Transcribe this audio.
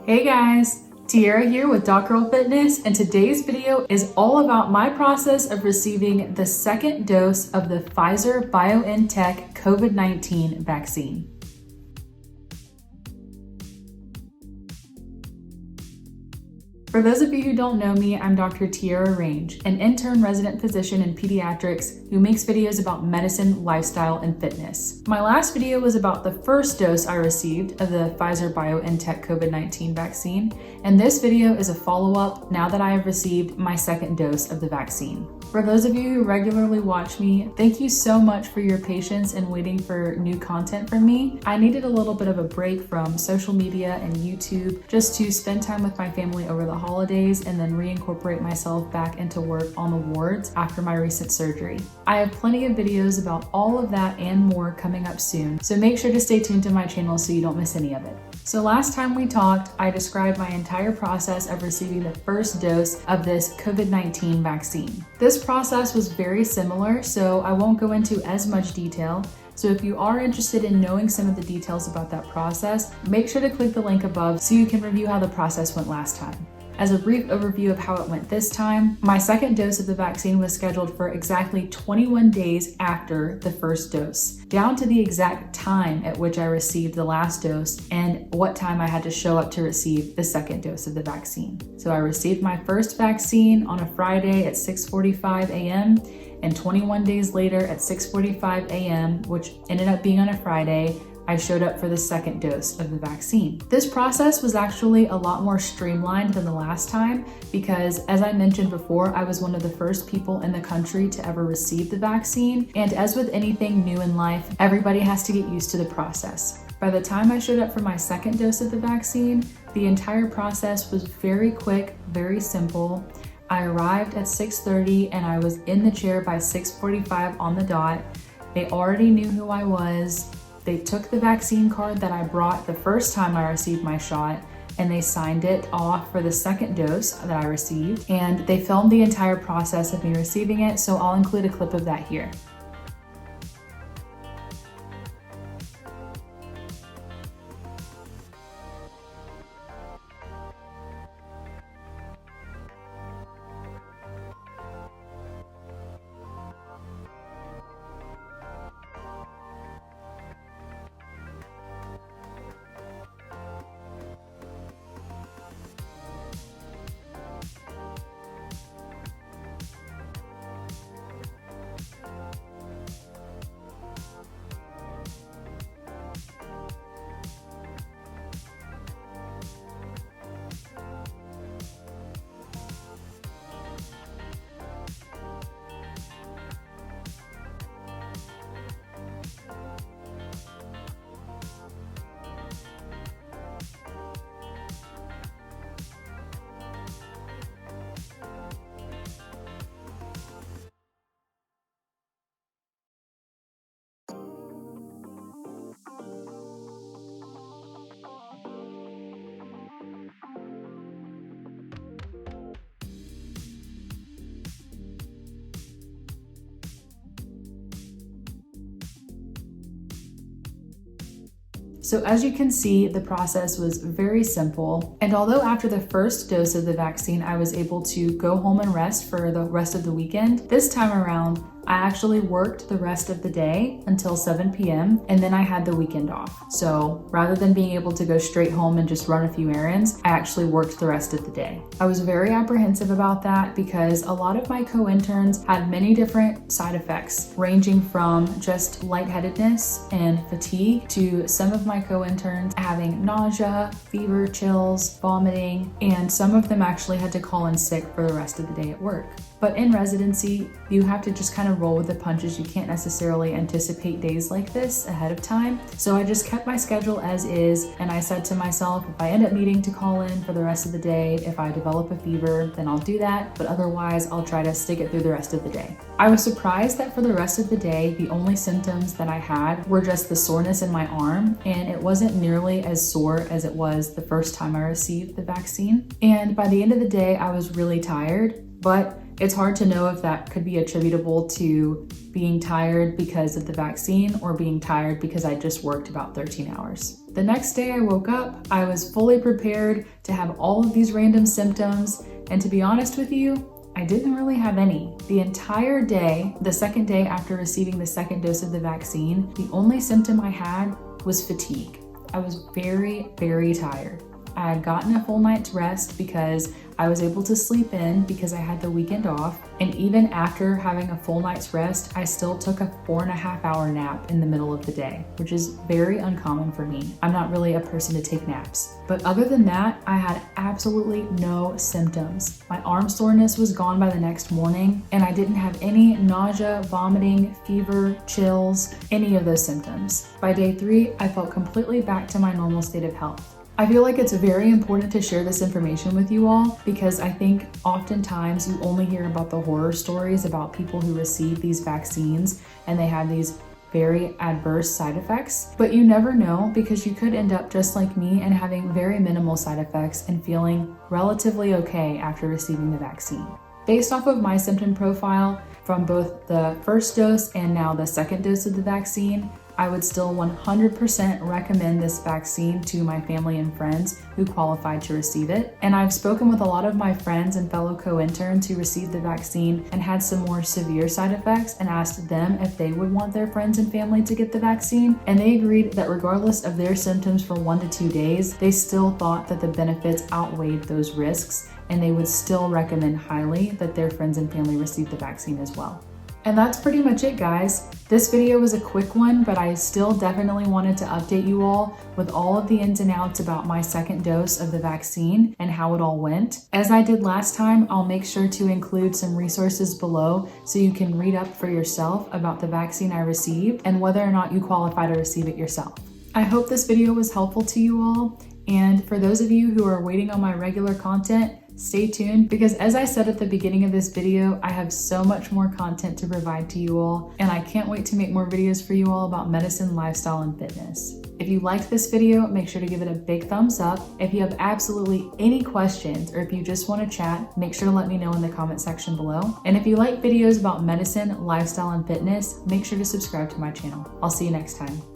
Hey guys, Tierra here with Girl Fitness, and today's video is all about my process of receiving the second dose of the Pfizer BioNTech COVID-19 vaccine. For those of you who don't know me, I'm Dr. Tierra Range, an intern resident physician in pediatrics who makes videos about medicine, lifestyle, and fitness. My last video was about the first dose I received of the Pfizer BioNTech COVID-19 vaccine, and this video is a follow-up now that I have received my second dose of the vaccine. For those of you who regularly watch me, thank you so much for your patience in waiting for new content from me. I needed a little bit of a break from social media and YouTube just to spend time with my family over the holidays and then reincorporate myself back into work on the wards after my recent surgery. I have plenty of videos about all of that and more coming up soon, so make sure to stay tuned to my channel so you don't miss any of it. So last time we talked, I described my entire process of receiving the first dose of this COVID-19 vaccine. This process was very similar, so I won't go into as much detail. So if you are interested in knowing some of the details about that process, make sure to click the link above so you can review how the process went last time. As a brief overview of how it went this time, my second dose of the vaccine was scheduled for exactly 21 days after the first dose, down to the exact time at which I received the last dose and what time I had to show up to receive the second dose of the vaccine. So I received my first vaccine on a Friday at 6:45 a.m. and 21 days later at 6:45 a.m., which ended up being on a Friday, I showed up for the second dose of the vaccine. This process was actually a lot more streamlined than the last time because, as I mentioned before, I was one of the first people in the country to ever receive the vaccine. And as with anything new in life, everybody has to get used to the process. By the time I showed up for my second dose of the vaccine, the entire process was very quick, very simple. I arrived at 6:30 and I was in the chair by 6:45 on the dot. They already knew who I was. They took the vaccine card that I brought the first time I received my shot and they signed it off for the second dose that I received, and they filmed the entire process of me receiving it, so I'll include a clip of that here. So as you can see, the process was very simple. And although after the first dose of the vaccine, I was able to go home and rest for the rest of the weekend, this time around, I actually worked the rest of the day until 7 p.m. and then I had the weekend off. So rather than being able to go straight home and just run a few errands, I actually worked the rest of the day. I was very apprehensive about that because a lot of my co-interns had many different side effects, ranging from just lightheadedness and fatigue to some of my co-interns having nausea, fever, chills, vomiting, and some of them actually had to call in sick for the rest of the day at work. But in residency, you have to just kind of roll with the punches. You can't necessarily anticipate days like this ahead of time. So I just kept my schedule as is, and I said to myself, if I end up needing to call in for the rest of the day, if I develop a fever, then I'll do that, but otherwise I'll try to stick it through the rest of the day. I was surprised that for the rest of the day, the only symptoms that I had were just the soreness in my arm, and it wasn't nearly as sore as it was the first time I received the vaccine. And by the end of the day, I was really tired, but It's hard to know if that could be attributable to being tired because of the vaccine or being tired because I just worked about 13 hours. The next day I woke up, I was fully prepared to have all of these random symptoms, and to be honest with you, I didn't really have any. The entire day, the second day after receiving the second dose of the vaccine, the only symptom I had was fatigue. I was very, very tired. I had gotten a full night's rest because I was able to sleep in because I had the weekend off. And even after having a full night's rest, I still took a 4.5-hour nap in the middle of the day, which is very uncommon for me. I'm not really a person to take naps. But other than that, I had absolutely no symptoms. My arm soreness was gone by the next morning, and I didn't have any nausea, vomiting, fever, chills, any of those symptoms. By day 3, I felt completely back to my normal state of health. I feel like it's very important to share this information with you all because I think oftentimes you only hear about the horror stories about people who receive these vaccines and they have these very adverse side effects, but you never know because you could end up just like me and having very minimal side effects and feeling relatively okay after receiving the vaccine. Based off of my symptom profile from both the first dose and now the second dose of the vaccine, I would still 100% recommend this vaccine to my family and friends who qualified to receive it. And I've spoken with a lot of my friends and fellow co-interns who received the vaccine and had some more severe side effects and asked them if they would want their friends and family to get the vaccine. And they agreed that regardless of their symptoms for 1 to 2 days, they still thought that the benefits outweighed those risks, and they would still recommend highly that their friends and family receive the vaccine as well. And that's pretty much it, guys. This video was a quick one, but I still definitely wanted to update you all with all of the ins and outs about my second dose of the vaccine and how it all went. As I did last time, I'll make sure to include some resources below so you can read up for yourself about the vaccine I received and whether or not you qualify to receive it yourself. I hope this video was helpful to you all. And for those of you who are waiting on my regular content, stay tuned because as I said at the beginning of this video, I have so much more content to provide to you all, and I can't wait to make more videos for you all about medicine, lifestyle, and fitness. If you liked this video, make sure to give it a big thumbs up. If you have absolutely any questions or if you just want to chat, make sure to let me know in the comment section below. And if you like videos about medicine, lifestyle, and fitness, make sure to subscribe to my channel. I'll see you next time.